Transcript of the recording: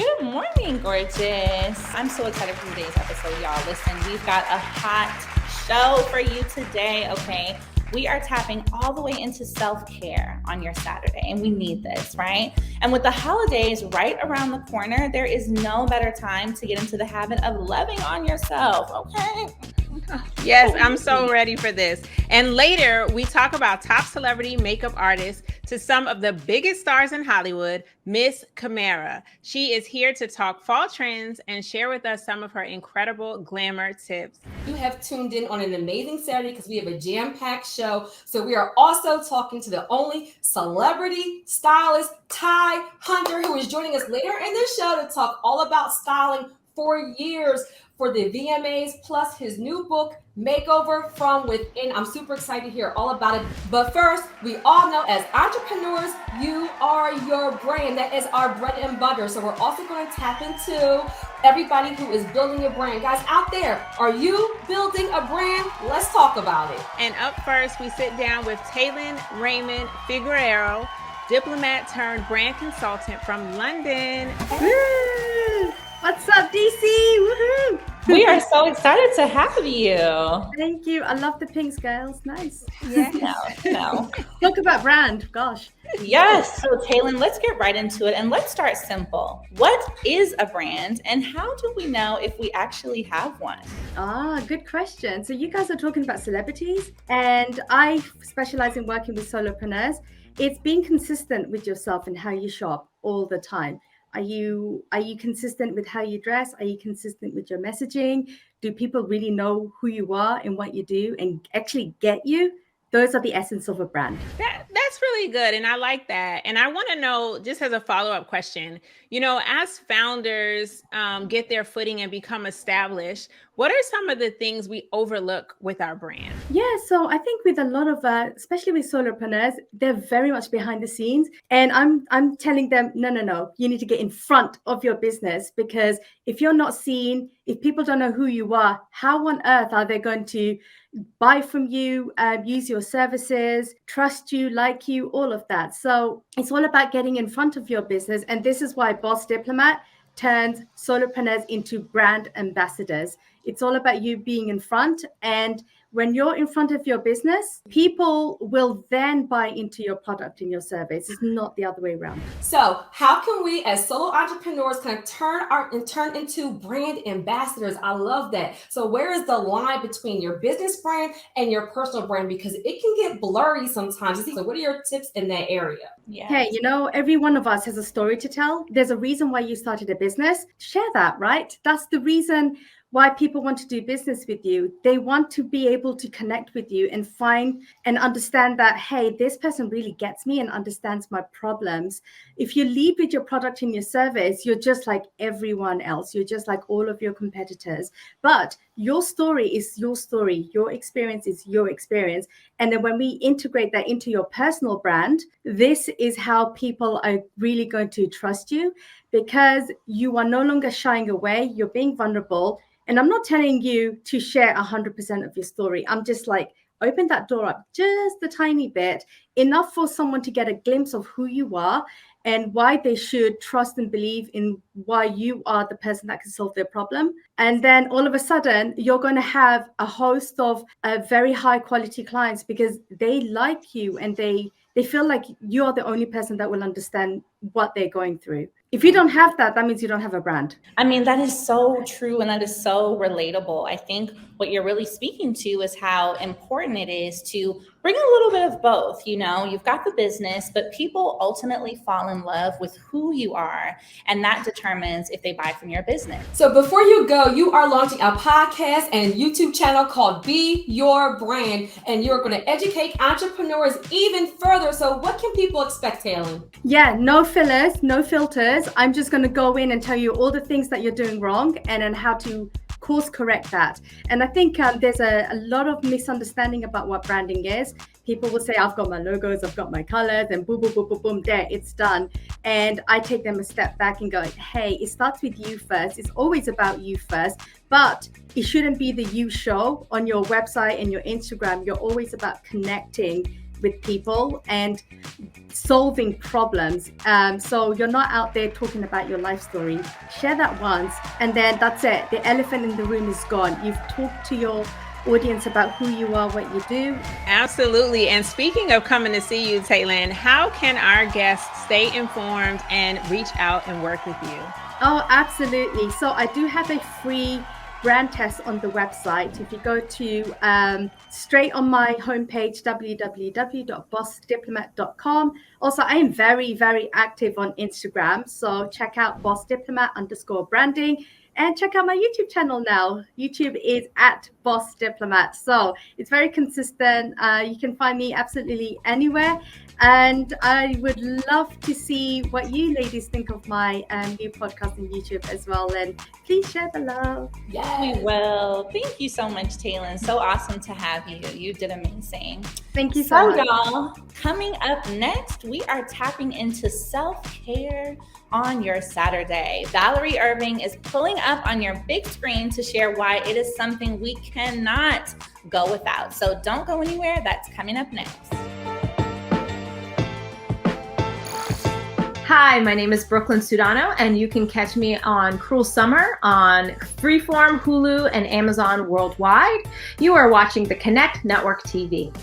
Good morning, gorgeous. I'm so excited for today's episode, y'all. Listen, we've got a hot show for you today, okay? We are tapping all the way into self-care on your Saturday, and we need this, right? And with the holidays right around the corner, there is no better time to get into the habit of loving on yourself, okay? Yes, I'm so ready for this. And later, we talk about top celebrity makeup artists to some of the biggest stars in Hollywood, Miss Camara. She is here to talk fall trends and share with us some of her incredible glamour tips. You have tuned in on an amazing Saturday because we have a jam-packed show. So we are also talking to the only celebrity stylist, Ty Hunter, who is joining us later in the show to talk all about styling for years for the VMAs, plus his new book, Makeover from Within. I'm super excited to hear all about it. But first, we all know as entrepreneurs, you are your brand. That is our bread and butter. So we're also going to tap into everybody who is building a brand. Guys out there, are you building a brand? Let's talk about it. And up first, we sit down with Talyn Figueroa, diplomat-turned brand consultant from London. Woo! What's up, DC? Woohoo! We are so excited to have you. Thank you. I love the pinks, girls. Nice. Yeah. No. Talk about brand. Gosh. Yes. So, Talyn, let's get right into it and let's start simple. What is a brand and how do we know if we actually have one? Good question. So you guys are talking about celebrities, and I specialize in working with solopreneurs. It's being consistent with yourself and how you shop all the time. Are you consistent with how you dress? Are you consistent with your messaging? Do people really know who you are and what you do and actually get you? Those are the essence of a brand. That's really good. And I like that. And I want to know, just as a follow-up question, as founders get their footing and become established, what are some of the things we overlook with our brand? Yeah, so I think with a lot of, especially with solopreneurs, they're very much behind the scenes. And I'm telling them, no, you need to get in front of your business, because if you're not seen, if people don't know who you are, how on earth are they going to buy from you, use your services, trust you, like you, all of that. So it's all about getting in front of your business. And this is why Boss Diplomat turns solopreneurs into brand ambassadors. It's all about you being in front. And when you're in front of your business, people will then buy into your product and your service. It's not the other way around. So how can we as solo entrepreneurs kind of turn into brand ambassadors? I love that. So where is the line between your business brand and your personal brand? Because it can get blurry sometimes. So what are your tips in that area? Yeah. Hey, every one of us has a story to tell. There's a reason why you started a business. Share that, right? That's the reason why people want to do business with you. They want to be able to connect with you and find and understand that, hey, this person really gets me and understands my problems. If you lead with your product and your service, you're just like everyone else. You're just like all of your competitors. But your story is your story. Your experience is your experience. And then when we integrate that into your personal brand, this is how people are really going to trust you, because you are no longer shying away. You're being vulnerable. And I'm not telling you to share 100% of your story. I'm just like, open that door up just a tiny bit, enough for someone to get a glimpse of who you are and why they should trust and believe in why you are the person that can solve their problem. And then all of a sudden, you're going to have a host of very high quality clients because they like you and they feel like you are the only person that will understand what they're going through. If you don't have that, that means you don't have a brand. I mean, that is so true and that is so relatable. I think what you're really speaking to is how important it is to bring a little bit of both. You've got the business, but people ultimately fall in love with who you are, and that determines if they buy from your business. So before you go, you are launching a podcast and YouTube channel called Be Your Brand, and you're going to educate entrepreneurs even further. So what can people expect, Talyn? Yeah, no fillers, no filters. I'm just going to go in and tell you all the things that you're doing wrong and then how to course correct that. And I think there's a lot of misunderstanding about what branding is. People will say, I've got my logos, I've got my colors, and boom, boom, boom, boom, boom, there, it's done. And I take them a step back and go, hey, it starts with you first. It's always about you first, but it shouldn't be the you show on your website and your Instagram. You're always about connecting with people and solving problems. So you're not out there talking about your life story. Share that once, and then that's it. The elephant in the room is gone. You've talked to your audience about who you are, what you do. Absolutely. And speaking of coming to see you, Talyn, how can our guests stay informed and reach out and work with you? Oh, absolutely. So I do have a free brand test on the website. If you go to straight on my homepage, www.bossdiplomat.com. Also, I am very, very active on Instagram. So check out bossdiplomat_branding. And check out my YouTube channel now. YouTube is at Boss Diplomat. So it's very consistent. You can find me absolutely anywhere. And I would love to see what you ladies think of my new podcast on YouTube as well. And please share the love. Yes. We will. Thank you so much, Talyn. So awesome to have you. You did amazing. Thank you so much. Y'all, coming up next, we are tapping into self-care on your Saturday. Valerie Irving is pulling up on your big screen to share why it is something we cannot go without. So don't go anywhere. That's coming up next. Hi, my name is Brooklyn Sudano, and you can catch me on Cruel Summer on Freeform, Hulu, and Amazon worldwide. You are watching the Connect Network TV.